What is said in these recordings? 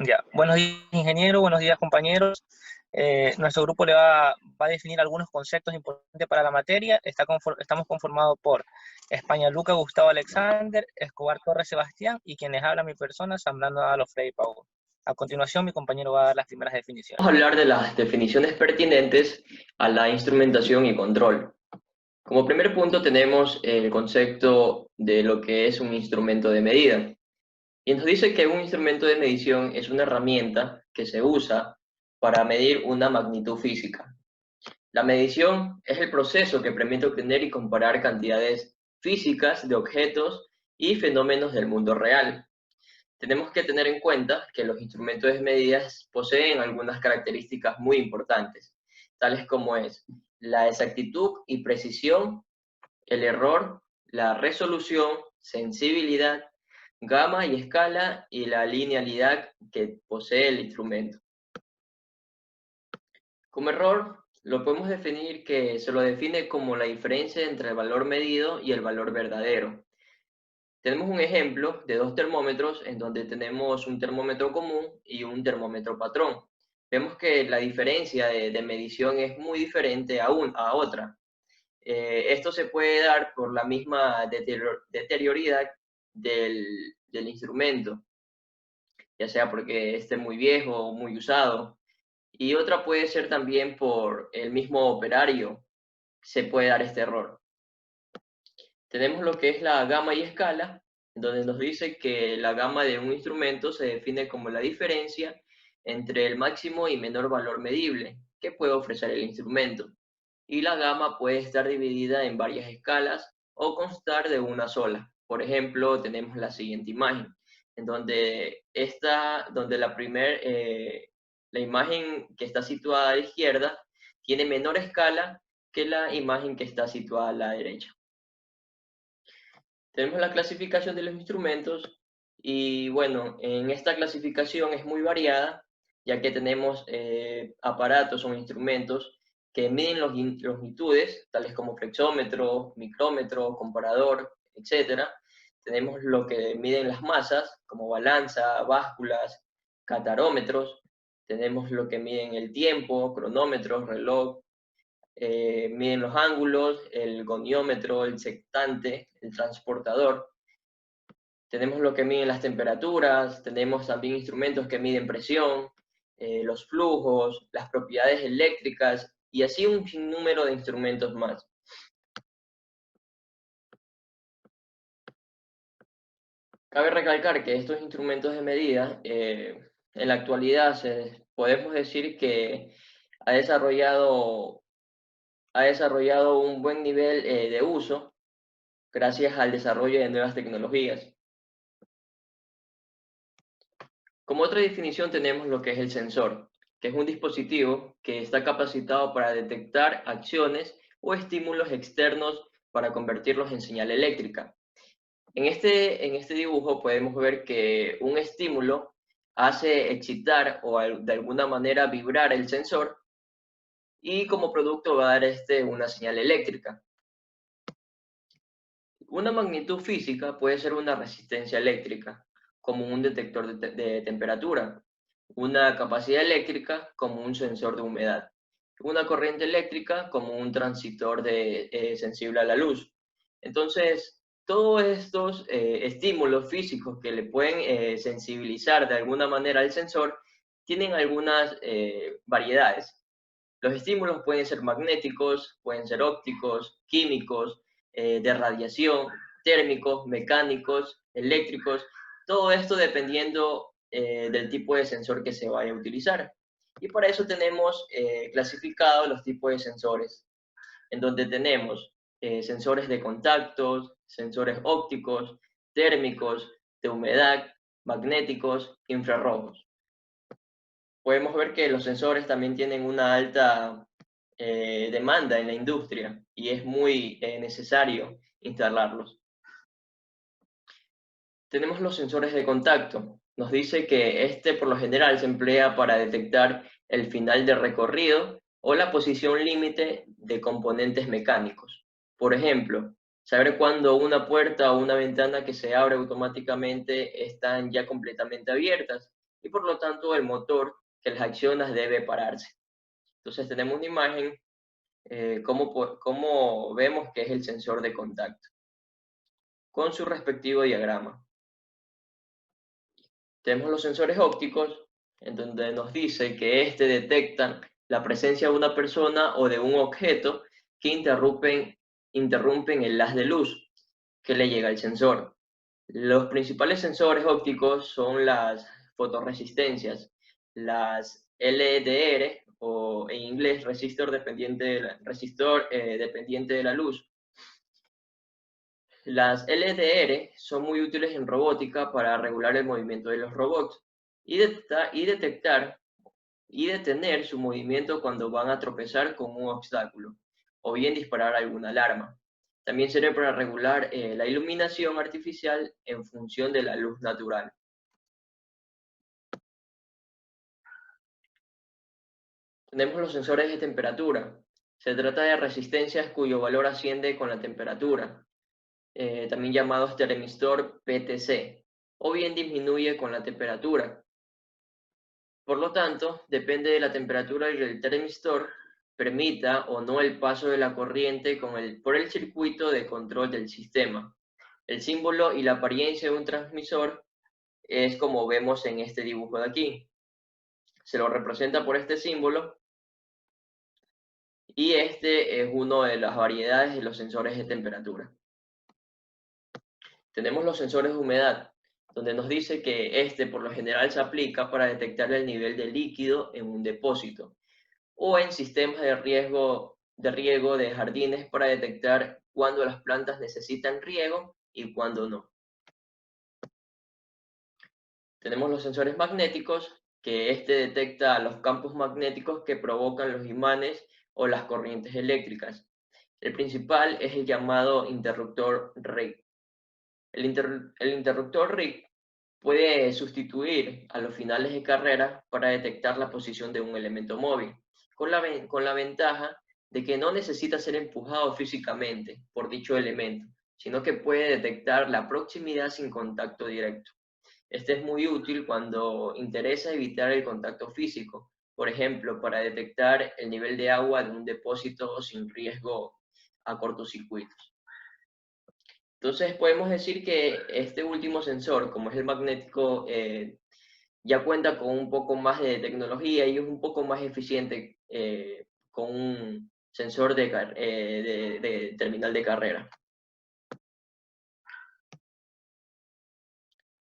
Ya, buenos días ingeniero, buenos días compañeros. Nuestro grupo va a definir algunos conceptos importantes para la materia. Estamos conformados por España Luca, Gustavo Alexander, Escobar Torres Sebastián y quienes hablan mi persona, Zambrano Ávalo Frei Pau. A continuación mi compañero va a dar las primeras definiciones. Vamos a hablar de las definiciones pertinentes a la instrumentación y control. Como primer punto tenemos el concepto de lo que es un instrumento de medida. Y nos dice que un instrumento de medición es una herramienta que se usa para medir una magnitud física. La medición es el proceso que permite obtener y comparar cantidades físicas de objetos y fenómenos del mundo real. Tenemos que tener en cuenta que los instrumentos de medidas poseen algunas características muy importantes, tales como es la exactitud y precisión, el error, la resolución, sensibilidad, gama y escala y la linealidad que posee el instrumento. Como error, lo podemos definir que se lo define como la diferencia entre el valor medido y el valor verdadero. Tenemos un ejemplo de dos termómetros en donde tenemos un termómetro común y un termómetro patrón. Vemos que la diferencia de medición es muy diferente a otra. Esto se puede dar por la misma deterioridad del instrumento, ya sea porque esté muy viejo o muy usado. Y otra puede ser también por el mismo operario, se puede dar este error. Tenemos lo que es la gama y escala, donde nos dice que la gama de un instrumento se define como la diferencia entre el máximo y menor valor medible que puede ofrecer el instrumento. Y la gama puede estar dividida en varias escalas o constar de una sola. Por ejemplo, tenemos la siguiente imagen, en donde la imagen que está situada a la izquierda tiene menor escala que la imagen que está situada a la derecha. Tenemos la clasificación de los instrumentos y bueno, en esta clasificación es muy variada, ya que tenemos aparatos o instrumentos que miden longitudes, tales como flexómetro, micrómetro, comparador, etc. Tenemos lo que miden las masas, como balanza, básculas, catarómetros. Tenemos lo que miden el tiempo, cronómetros, reloj, miden los ángulos, el goniómetro, el sectante, el transportador. Tenemos lo que miden las temperaturas, tenemos también instrumentos que miden presión, los flujos, las propiedades eléctricas y así un sinnúmero de instrumentos más. Cabe recalcar que estos instrumentos de medida, en la actualidad podemos decir que ha desarrollado, ha desarrollado un buen nivel de uso gracias al desarrollo de nuevas tecnologías. Como otra definición tenemos lo que es el sensor, que es un dispositivo que está capacitado para detectar acciones o estímulos externos para convertirlos en señal eléctrica. En este dibujo podemos ver que un estímulo hace excitar o de alguna manera vibrar el sensor y como producto va a dar una señal eléctrica. Una magnitud física puede ser una resistencia eléctrica, como un detector de temperatura, una capacidad eléctrica como un sensor de humedad, una corriente eléctrica como un transitor sensible a la luz. Entonces, todos estos estímulos físicos que le pueden sensibilizar de alguna manera al sensor tienen algunas variedades. Los estímulos pueden ser magnéticos, pueden ser ópticos, químicos, de radiación, térmicos, mecánicos, eléctricos, todo esto dependiendo del tipo de sensor que se vaya a utilizar. Y para eso tenemos clasificados los tipos de sensores, en donde tenemos sensores de contactos, sensores ópticos, térmicos, de humedad, magnéticos, infrarrojos. Podemos ver que los sensores también tienen una alta demanda en la industria y es muy necesario instalarlos. Tenemos los sensores de contacto. Nos dice que por lo general se emplea para detectar el final de recorrido o la posición límite de componentes mecánicos. Por ejemplo, saber cuándo una puerta o una ventana que se abre automáticamente están ya completamente abiertas y por lo tanto el motor que las acciona debe pararse. Entonces tenemos una imagen, cómo vemos que es el sensor de contacto, con su respectivo diagrama. Tenemos los sensores ópticos, en donde nos dice que detectan la presencia de una persona o de un objeto que interrumpen el haz de luz que le llega al sensor. Los principales sensores ópticos son las fotorresistencias, las LDR, o en inglés resistor dependiente de la luz. Las LDR son muy útiles en robótica para regular el movimiento de los robots y detectar y detener su movimiento cuando van a tropezar con un obstáculo o bien disparar alguna alarma. También sirve para regular la iluminación artificial en función de la luz natural. Tenemos los sensores de temperatura. Se trata de resistencias cuyo valor asciende con la temperatura, también llamados termistor PTC, o bien disminuye con la temperatura. Por lo tanto, depende de la temperatura y el termistor, permita o no el paso de la corriente por el circuito de control del sistema. El símbolo y la apariencia de un transmisor es como vemos en este dibujo de aquí. Se lo representa por este símbolo y este es una de las variedades de los sensores de temperatura. Tenemos los sensores de humedad, donde nos dice que por lo general se aplica para detectar el nivel de líquido en un depósito o en sistemas de riego de jardines para detectar cuándo las plantas necesitan riego y cuándo no. Tenemos los sensores magnéticos, que detecta los campos magnéticos que provocan los imanes o las corrientes eléctricas. El principal es el llamado interruptor RIG. El interruptor RIG puede sustituir a los finales de carrera para detectar la posición de un elemento móvil, con la ventaja de que no necesita ser empujado físicamente por dicho elemento, sino que puede detectar la proximidad sin contacto directo. Este es muy útil cuando interesa evitar el contacto físico, por ejemplo, para detectar el nivel de agua de un depósito sin riesgo a cortocircuitos. Entonces podemos decir que este último sensor, como es el magnético, ya cuenta con un poco más de tecnología y es un poco más eficiente con un sensor de terminal de carrera.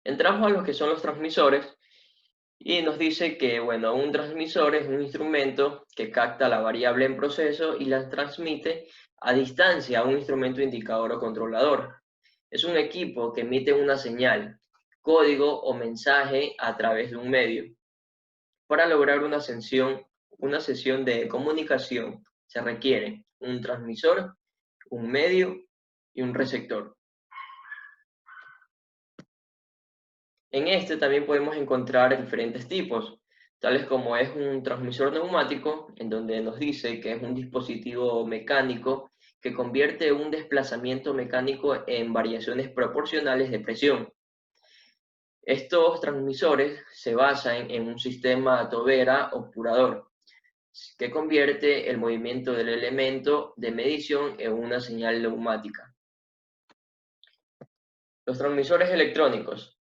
Entramos a lo que son los transmisores y nos dice que, bueno, un transmisor es un instrumento que capta la variable en proceso y la transmite a distancia a un instrumento indicador o controlador. Es un equipo que emite una señal, código o mensaje a través de un medio. Para lograr una sesión de comunicación se requiere un transmisor, un medio y un receptor. En también podemos encontrar diferentes tipos, tales como es un transmisor neumático, en donde nos dice que es un dispositivo mecánico que convierte un desplazamiento mecánico en variaciones proporcionales de presión. Estos transmisores se basan en un sistema tobera obturador, que convierte el movimiento del elemento de medición en una señal neumática. Los transmisores electrónicos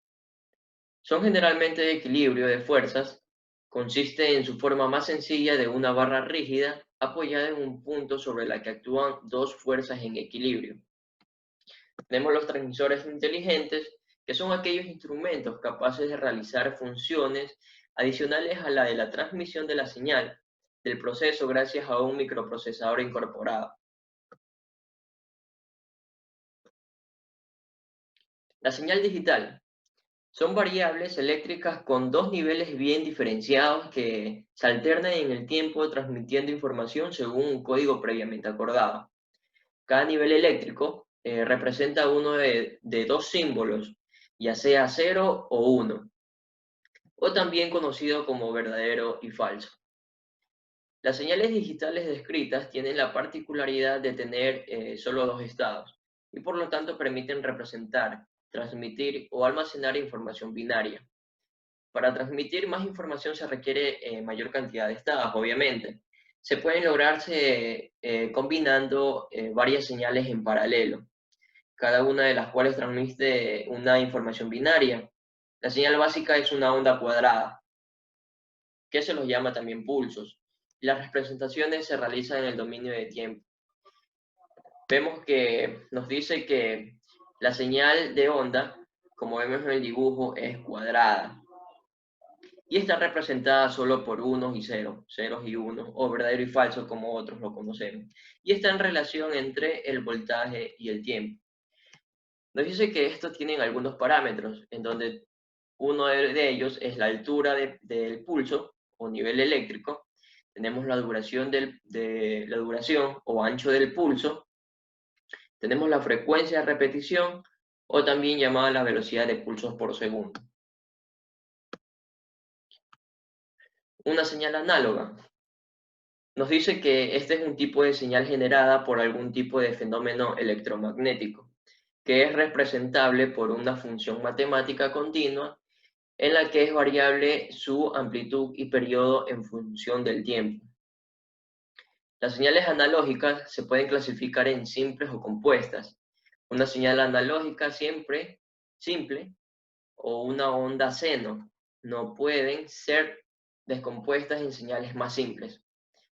son generalmente de equilibrio de fuerzas, consiste en su forma más sencilla de una barra rígida apoyada en un punto sobre la que actúan dos fuerzas en equilibrio. Tenemos los transmisores inteligentes, que son aquellos instrumentos capaces de realizar funciones adicionales a la de la transmisión de la señal del proceso gracias a un microprocesador incorporado. La señal digital son variables eléctricas con dos niveles bien diferenciados que se alternan en el tiempo transmitiendo información según un código previamente acordado. Cada nivel eléctrico representa uno de dos símbolos, ya sea 0 o 1, o también conocido como verdadero y falso. Las señales digitales descritas tienen la particularidad de tener solo dos estados y por lo tanto permiten representar, transmitir o almacenar información binaria. Para transmitir más información se requiere mayor cantidad de estados, obviamente. Se pueden lograrse combinando varias señales en paralelo, cada una de las cuales transmite una información binaria. La señal básica es una onda cuadrada, que se los llama también pulsos. Las representaciones se realizan en el dominio de tiempo. Vemos que nos dice que la señal de onda, como vemos en el dibujo, es cuadrada. Y está representada solo por unos y ceros, ceros y unos, o verdadero y falso como otros lo conocemos. Y está en relación entre el voltaje y el tiempo. Nos dice que estos tienen algunos parámetros, en donde uno de ellos es la altura del pulso o nivel eléctrico. Tenemos la duración, la duración o ancho del pulso. Tenemos la frecuencia de repetición o también llamada la velocidad de pulsos por segundo. Una señal análoga. Nos dice que este es un tipo de señal generada por algún tipo de fenómeno electromagnético, que es representable por una función matemática continua en la que es variable su amplitud y periodo en función del tiempo. Las señales analógicas se pueden clasificar en simples o compuestas. Una señal analógica simple o una onda seno no pueden ser descompuestas en señales más simples.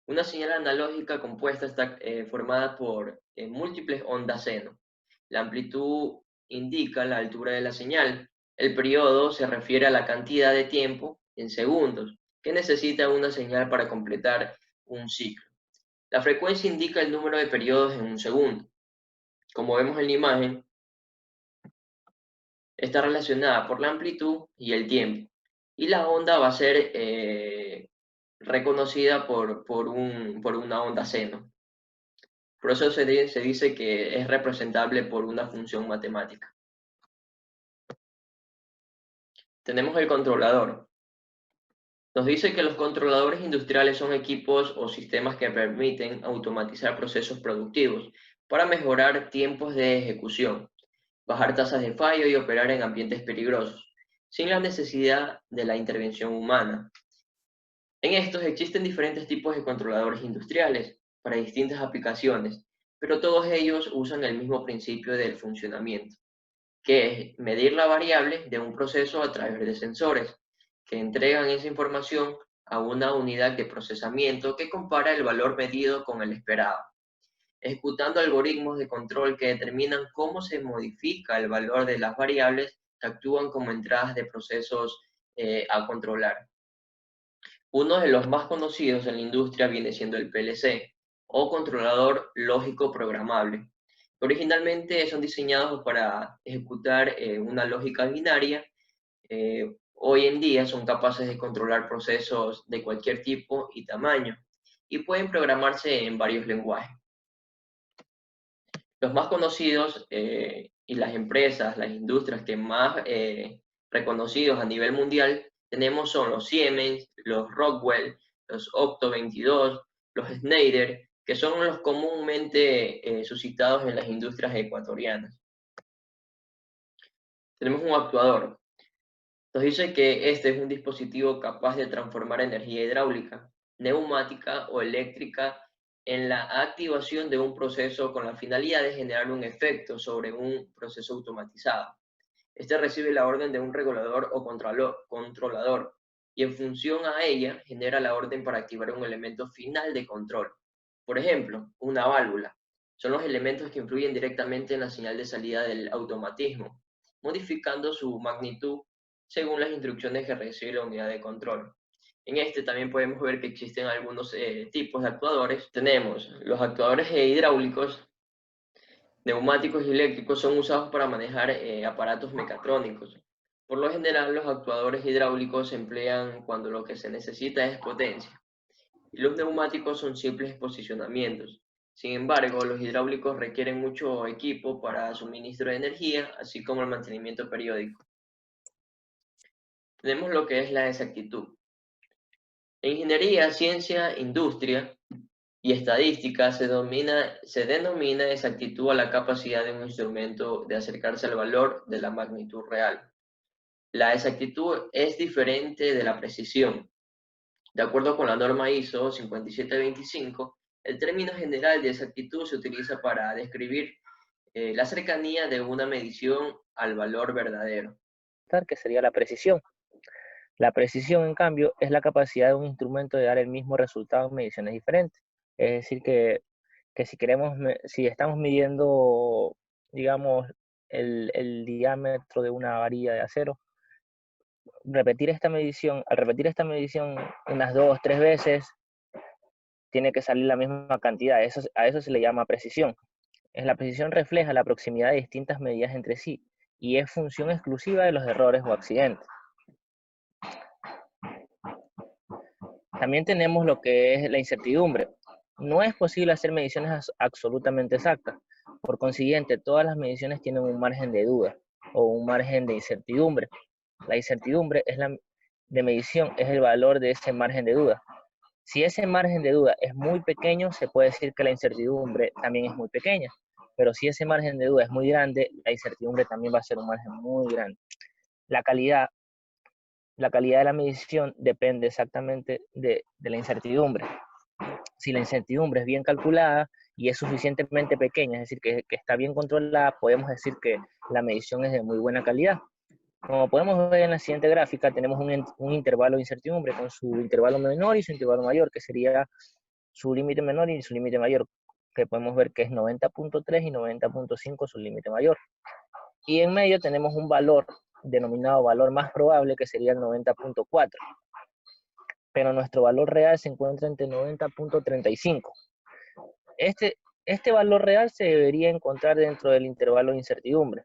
Una señal analógica compuesta está formada por múltiples ondas seno. La amplitud indica la altura de la señal. El periodo se refiere a la cantidad de tiempo en segundos que necesita una señal para completar un ciclo. La frecuencia indica el número de periodos en un segundo. Como vemos en la imagen, está relacionada por la amplitud y el tiempo. Y la onda va a ser reconocida por una onda seno. Por eso se dice que es representable por una función matemática. Tenemos el controlador. Nos dice que los controladores industriales son equipos o sistemas que permiten automatizar procesos productivos para mejorar tiempos de ejecución, bajar tasas de fallo y operar en ambientes peligrosos, sin la necesidad de la intervención humana. En estos existen diferentes tipos de controladores industriales para distintas aplicaciones, pero todos ellos usan el mismo principio del funcionamiento, que es medir la variable de un proceso a través de sensores, que entregan esa información a una unidad de procesamiento que compara el valor medido con el esperado, ejecutando algoritmos de control que determinan cómo se modifica el valor de las variables que actúan como entradas de procesos a controlar. Uno de los más conocidos en la industria viene siendo el PLC, o controlador lógico programable. Originalmente son diseñados para ejecutar una lógica binaria. Hoy en día son capaces de controlar procesos de cualquier tipo y tamaño y pueden programarse en varios lenguajes. Los más conocidos y las empresas, las industrias que más reconocidos a nivel mundial tenemos son los Siemens, los Rockwell, los Octo 22, los Schneider, que son los comúnmente suscitados en las industrias ecuatorianas. Tenemos un actuador. Nos dice que este es un dispositivo capaz de transformar energía hidráulica, neumática o eléctrica en la activación de un proceso con la finalidad de generar un efecto sobre un proceso automatizado. Este recibe la orden de un regulador o controlador y en función a ella genera la orden para activar un elemento final de control. Por ejemplo, una válvula. Son los elementos que influyen directamente en la señal de salida del automatismo, modificando su magnitud según las instrucciones que recibe la unidad de control. En este también podemos ver que existen algunos tipos de actuadores. Tenemos los actuadores hidráulicos, neumáticos y eléctricos son usados para manejar aparatos mecatrónicos. Por lo general, los actuadores hidráulicos se emplean cuando lo que se necesita es potencia. Y los neumáticos son simples posicionamientos. Sin embargo, los hidráulicos requieren mucho equipo para suministro de energía, así como el mantenimiento periódico. Tenemos lo que es la exactitud. En ingeniería, ciencia, industria y estadística se denomina exactitud a la capacidad de un instrumento de acercarse al valor de la magnitud real. La exactitud es diferente de la precisión. De acuerdo con la norma ISO 5725, el término general de exactitud se utiliza para describir la cercanía de una medición al valor verdadero. Que sería la precisión. La precisión, en cambio, es la capacidad de un instrumento de dar el mismo resultado en mediciones diferentes. Es decir, que si queremos, si estamos midiendo, digamos, el diámetro de una varilla de acero, al repetir esta medición unas 2 o 3 veces, tiene que salir la misma cantidad. A eso se le llama precisión. La precisión refleja la proximidad de distintas medidas entre sí y es función exclusiva de los errores o accidentes. También tenemos lo que es la incertidumbre. No es posible hacer mediciones absolutamente exactas. Por consiguiente, todas las mediciones tienen un margen de duda o un margen de incertidumbre. La incertidumbre de medición es el valor de ese margen de duda. Si ese margen de duda es muy pequeño, se puede decir que la incertidumbre también es muy pequeña. Pero si ese margen de duda es muy grande, la incertidumbre también va a ser un margen muy grande. La calidad de la medición depende exactamente de la incertidumbre. Si la incertidumbre es bien calculada y es suficientemente pequeña, es decir, que está bien controlada, podemos decir que la medición es de muy buena calidad. Como podemos ver en la siguiente gráfica, tenemos un intervalo de incertidumbre con su intervalo menor y su intervalo mayor, que sería su límite menor y su límite mayor, que podemos ver que es 90.3 y 90.5 su límite mayor. Y en medio tenemos un valor denominado valor más probable, que sería el 90.4. Pero nuestro valor real se encuentra entre 90.35. Este valor real se debería encontrar dentro del intervalo de incertidumbre.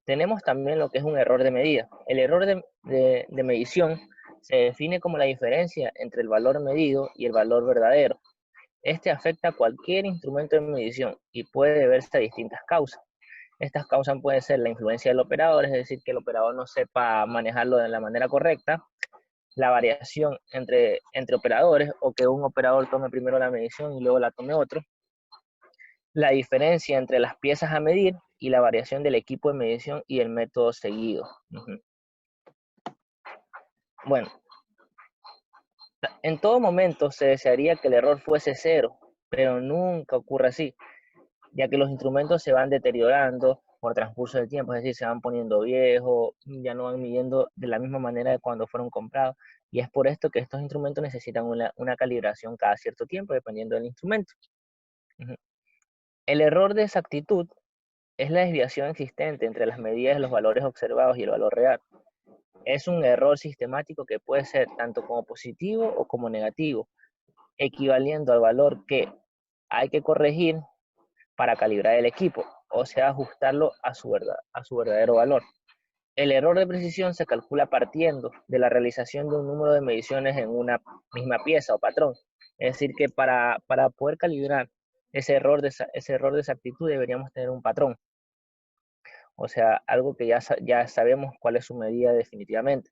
Tenemos también lo que es un error de medida. El error de medición se define como la diferencia entre el valor medido y el valor verdadero. Este afecta a cualquier instrumento de medición y puede deberse a distintas causas. Estas causas pueden ser la influencia del operador, es decir, que el operador no sepa manejarlo de la manera correcta, la variación entre operadores o que un operador tome primero la medición y luego la tome otro, la diferencia entre las piezas a medir y la variación del equipo de medición y el método seguido. Bueno, en todo momento se desearía que el error fuese cero, pero nunca ocurre así, ya que los instrumentos se van deteriorando por transcurso del tiempo, es decir, se van poniendo viejos, ya no van midiendo de la misma manera de cuando fueron comprados, y es por esto que estos instrumentos necesitan una calibración cada cierto tiempo, dependiendo del instrumento. El error de exactitud es la desviación existente entre las medidas de los valores observados y el valor real. Es un error sistemático que puede ser tanto como positivo o como negativo, equivaliendo al valor que hay que corregir para calibrar el equipo, o sea, ajustarlo a su verdadero valor. El error de precisión se calcula partiendo de la realización de un número de mediciones en una misma pieza o patrón. Es decir, que para poder calibrar ese error de exactitud deberíamos tener un patrón. O sea, algo que ya sabemos cuál es su medida definitivamente,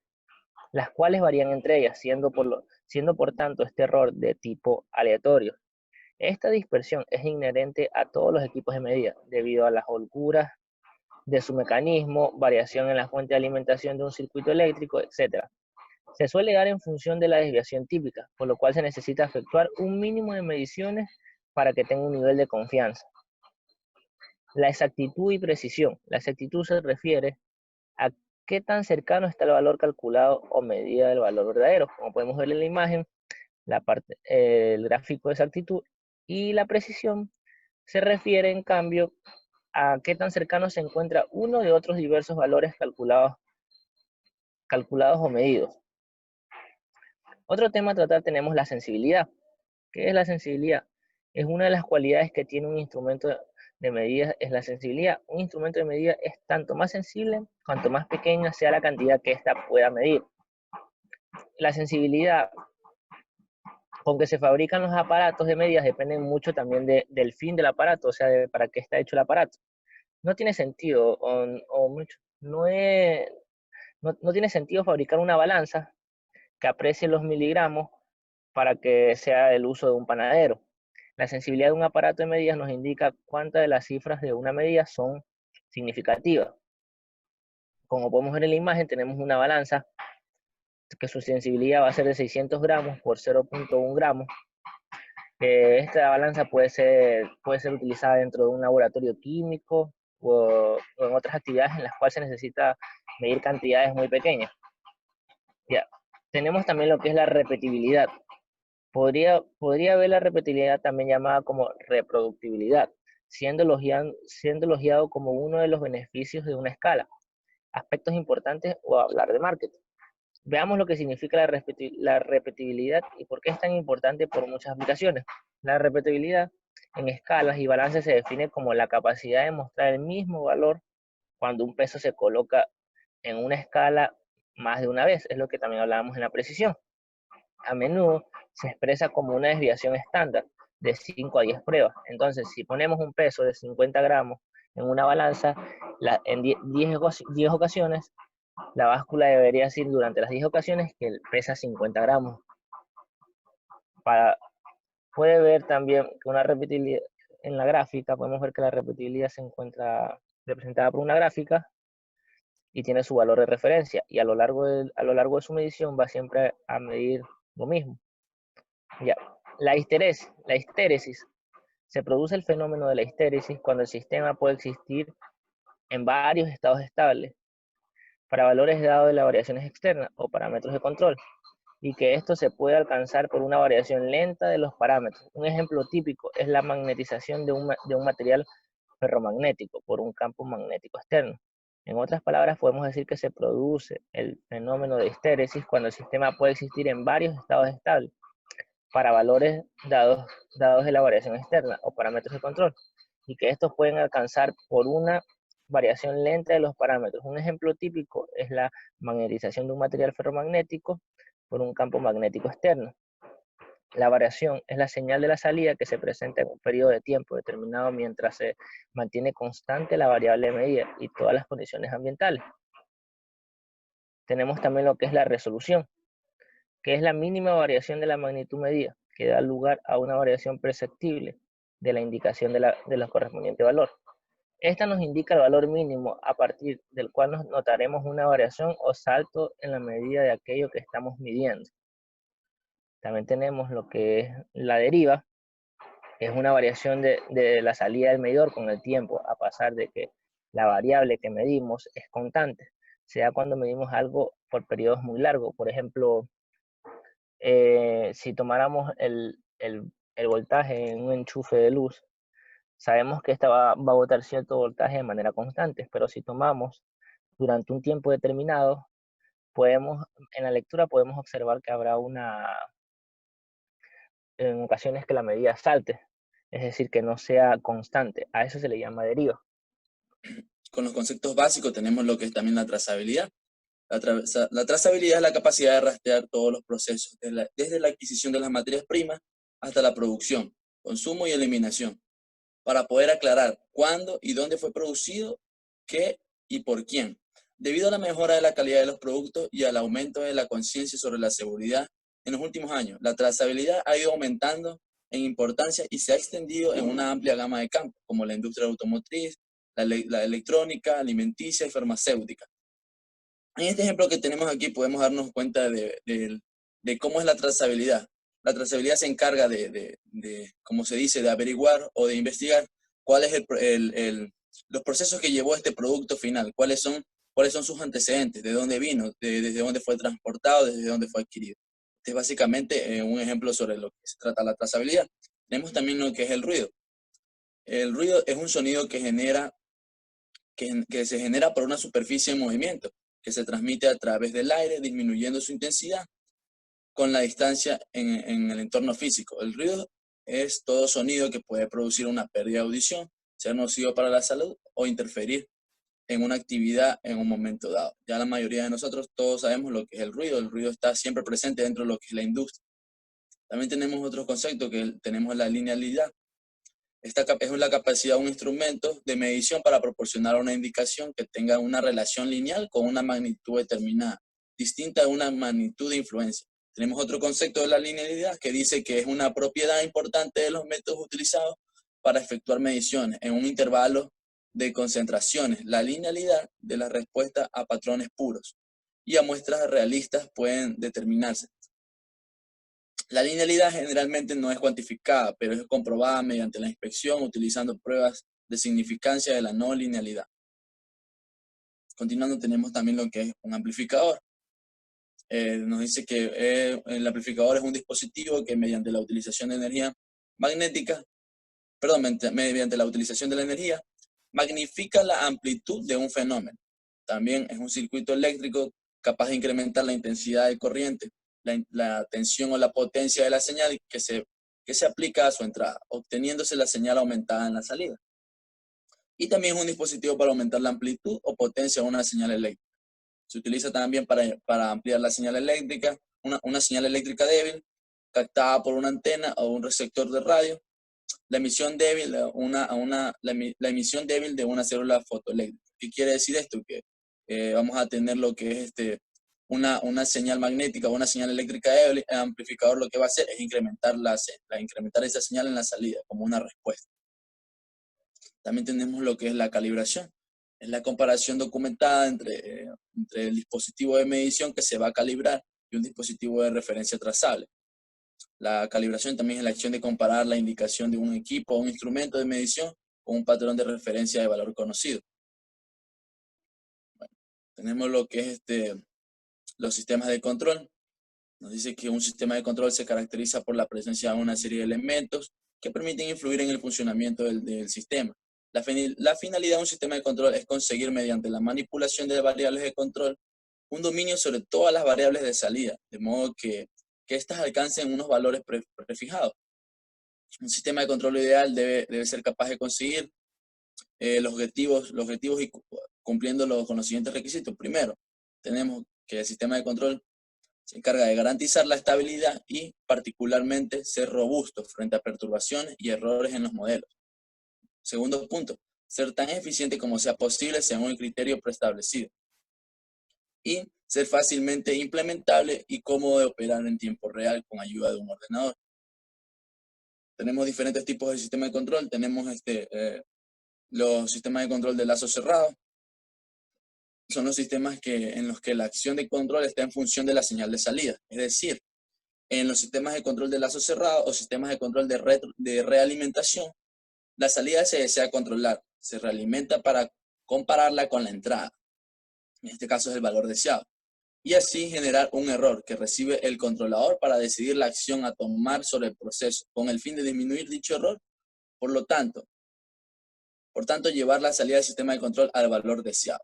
las cuales varían entre ellas, siendo por tanto este error de tipo aleatorio. Esta dispersión es inherente a todos los equipos de medida, debido a las holguras de su mecanismo, variación en la fuente de alimentación de un circuito eléctrico, etc. Se suele dar en función de la desviación típica, por lo cual se necesita efectuar un mínimo de mediciones para que tenga un nivel de confianza. La exactitud y precisión. La exactitud se refiere a qué tan cercano está el valor calculado o medida del valor verdadero. Como podemos ver en la imagen, el gráfico de exactitud, y la precisión se refiere, en cambio, a qué tan cercano se encuentra uno de otros diversos valores calculados o medidos. Otro tema a tratar tenemos la sensibilidad. ¿Qué es la sensibilidad? Es una de las cualidades que tiene un instrumento de medida, es la sensibilidad. Un instrumento de medida es tanto más sensible cuanto más pequeña sea la cantidad que ésta pueda medir. La sensibilidad con que se fabrican los aparatos de medidas depende mucho también del fin del aparato, o sea, para qué está hecho el aparato. No tiene sentido, no tiene sentido fabricar una balanza que aprecie los miligramos para que sea el uso de un panadero. La sensibilidad de un aparato de medidas nos indica cuántas de las cifras de una medida son significativas. como podemos ver en la imagen, tenemos una balanza que su sensibilidad va a ser de 600 gramos por 0.1 gramos. Esta balanza puede ser utilizada dentro de un laboratorio químico o en otras actividades en las cuales se necesita medir cantidades muy pequeñas. Ya. Tenemos también lo que es la repetibilidad. Podría ver la repetibilidad también llamada como reproductibilidad, siendo elogiado como uno de los beneficios de una escala. Aspectos importantes o hablar de marketing. Veamos lo que significa la repetibilidad y por qué es tan importante por muchas aplicaciones. La repetibilidad en escalas y balances se define como la capacidad de mostrar el mismo valor cuando un peso se coloca en una escala más de una vez. Es lo que también hablábamos en la precisión. A menudo se expresa como una desviación estándar de 5 a 10 pruebas. Entonces, si ponemos un peso de 50 gramos en una balanza, en 10 ocasiones, la báscula debería decir durante las 10 ocasiones que pesa 50 gramos. Puede ver también que una repetibilidad en la gráfica, podemos ver que la repetibilidad se encuentra representada por una gráfica y tiene su valor de referencia, y a lo largo de su medición va siempre a medir lo mismo. Ya. La histéresis. Se produce el fenómeno de la histéresis cuando el sistema puede existir en varios estados estables para valores dados de las variaciones externas o parámetros de control, y que esto se puede alcanzar por una variación lenta de los parámetros. Un ejemplo típico es la magnetización de un material ferromagnético por un campo magnético externo. En otras palabras, podemos decir que se produce el fenómeno de histéresis cuando el sistema puede existir en varios estados estables para valores dados de la variación externa o parámetros de control, y que estos pueden alcanzar por una variación lenta de los parámetros. Un ejemplo típico es la magnetización de un material ferromagnético por un campo magnético externo. La variación es la señal de la salida que se presenta en un periodo de tiempo determinado mientras se mantiene constante la variable medida y todas las condiciones ambientales. Tenemos también lo que es la resolución, que es la mínima variación de la magnitud medida, que da lugar a una variación perceptible de la indicación de la correspondiente valor. Esta nos indica el valor mínimo a partir del cual nos notaremos una variación o salto en la medida de aquello que estamos midiendo. También tenemos lo que es la deriva, que es una variación de la salida del medidor con el tiempo, a pasar de que la variable que medimos es constante, sea cuando medimos algo por periodos muy largos. Por ejemplo, si tomáramos el voltaje en un enchufe de luz, sabemos que esta va a botar cierto voltaje de manera constante, pero si tomamos durante un tiempo determinado, en la lectura podemos observar que habrá en ocasiones que la medida salte, es decir, que no sea constante. A eso se le llama deriva. Con los conceptos básicos tenemos lo que es también la trazabilidad. La trazabilidad es la capacidad de rastrear todos los procesos, desde la adquisición de las materias primas hasta la producción, consumo y eliminación, para poder aclarar cuándo y dónde fue producido, qué y por quién. Debido a la mejora de la calidad de los productos y al aumento de la conciencia sobre la seguridad en los últimos años, la trazabilidad ha ido aumentando en importancia y se ha extendido en una amplia gama de campos, como la industria automotriz, la electrónica, alimenticia y farmacéutica. En este ejemplo que tenemos aquí podemos darnos cuenta de cómo es la trazabilidad. La trazabilidad se encarga como se dice, de averiguar o de investigar cuáles los procesos que llevó este producto final, cuáles son sus antecedentes, de dónde vino, desde dónde fue transportado, desde dónde fue adquirido. Este es básicamente un ejemplo sobre lo que se trata la trazabilidad. Tenemos también lo que es el ruido. El ruido es un sonido que se genera por una superficie en movimiento, que se transmite a través del aire, disminuyendo su intensidad con la distancia en el entorno físico. El ruido es todo sonido que puede producir una pérdida de audición, ser nocivo para la salud o interferir en una actividad en un momento dado. Ya la mayoría de nosotros todos sabemos lo que es el ruido. El ruido está siempre presente dentro de lo que es la industria. También tenemos otro concepto que tenemos la linealidad. Esta es la capacidad de un instrumento de medición para proporcionar una indicación que tenga una relación lineal con una magnitud determinada, distinta de una magnitud de influencia. Tenemos otro concepto de la linealidad que dice que es una propiedad importante de los métodos utilizados para efectuar mediciones en un intervalo de concentraciones, la linealidad de la respuesta a patrones puros y a muestras realistas pueden determinarse. La linealidad generalmente no es cuantificada, pero es comprobada mediante la inspección utilizando pruebas de significancia de la no linealidad. Continuando, tenemos también lo que es un amplificador. Nos dice que el amplificador es un dispositivo que mediante la utilización de energía magnética, mediante la utilización de la energía, magnifica la amplitud de un fenómeno. También es un circuito eléctrico capaz de incrementar la intensidad de corriente, la tensión o la potencia de la señal que se aplica a su entrada, obteniéndose la señal aumentada en la salida. Y también es un dispositivo para aumentar la amplitud o potencia de una señal eléctrica. Se utiliza también para ampliar la señal eléctrica, una señal eléctrica débil, captada por una antena o un receptor de radio. La emisión débil, la emisión débil de una célula fotoeléctrica. ¿Qué quiere decir esto? Que vamos a tener lo que es una señal magnética o una señal eléctrica débil. El amplificador lo que va a hacer es incrementar esa señal en la salida, como una respuesta. También tenemos lo que es la calibración. Es la comparación documentada entre el dispositivo de medición que se va a calibrar y un dispositivo de referencia trazable. La calibración también es la acción de comparar la indicación de un equipo o un instrumento de medición con un patrón de referencia de valor conocido. Bueno, tenemos lo que es los sistemas de control. Nos dice que un sistema de control se caracteriza por la presencia de una serie de elementos que permiten influir en el funcionamiento del sistema. La finalidad de un sistema de control es conseguir mediante la manipulación de variables de control un dominio sobre todas las variables de salida, de modo que éstas alcancen unos valores prefijados. Un sistema de control ideal debe ser capaz de conseguir los objetivos y cumpliendo con los siguientes requisitos. Primero, tenemos que el sistema de control se encarga de garantizar la estabilidad y particularmente ser robusto frente a perturbaciones y errores en los modelos. Segundo punto, ser tan eficiente como sea posible según el criterio preestablecido. Y ser fácilmente implementable y cómodo de operar en tiempo real con ayuda de un ordenador. Tenemos diferentes tipos de sistemas de control. Tenemos los sistemas de control de lazo cerrado. Son los sistemas en los que la acción de control está en función de la señal de salida. Es decir, en los sistemas de control de lazo cerrado o sistemas de control de realimentación, la salida se desea controlar, se realimenta para compararla con la entrada. En este caso es el valor deseado. Y así generar un error que recibe el controlador para decidir la acción a tomar sobre el proceso, con el fin de disminuir dicho error. Por tanto, llevar la salida del sistema de control al valor deseado.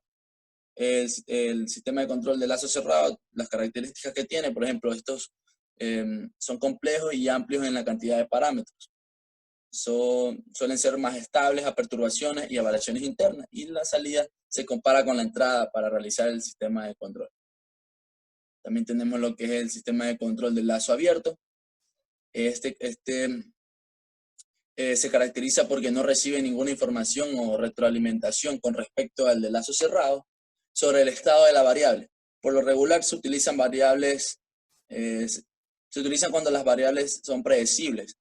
El sistema de control de lazo cerrado, las características que tiene, por ejemplo, estos son complejos y amplios en la cantidad de parámetros. Suelen ser más estables a perturbaciones y a variaciones internas, y la salida se compara con la entrada para realizar el sistema de control. También tenemos lo que es el sistema de control de lazo abierto. Se caracteriza porque no recibe ninguna información o retroalimentación con respecto al de lazo cerrado sobre el estado de la variable. Por lo regular se utilizan cuando las variables son predecibles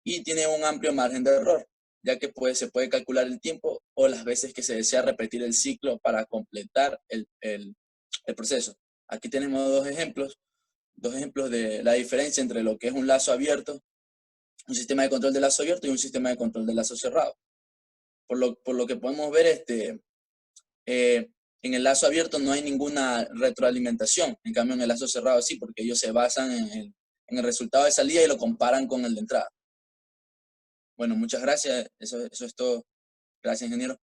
y tienen un amplio margen de error, ya que se puede calcular el tiempo o las veces que se desea repetir el ciclo para completar el proceso. Aquí tenemos dos ejemplos de la diferencia entre lo que es un lazo abierto, un sistema de control de lazo abierto y un sistema de control de lazo cerrado. Por lo que podemos ver, en el lazo abierto no hay ninguna retroalimentación, en cambio en el lazo cerrado sí, porque ellos se basan en el resultado de salida y lo comparan con el de entrada. Bueno, muchas gracias, eso es todo. Gracias, ingeniero.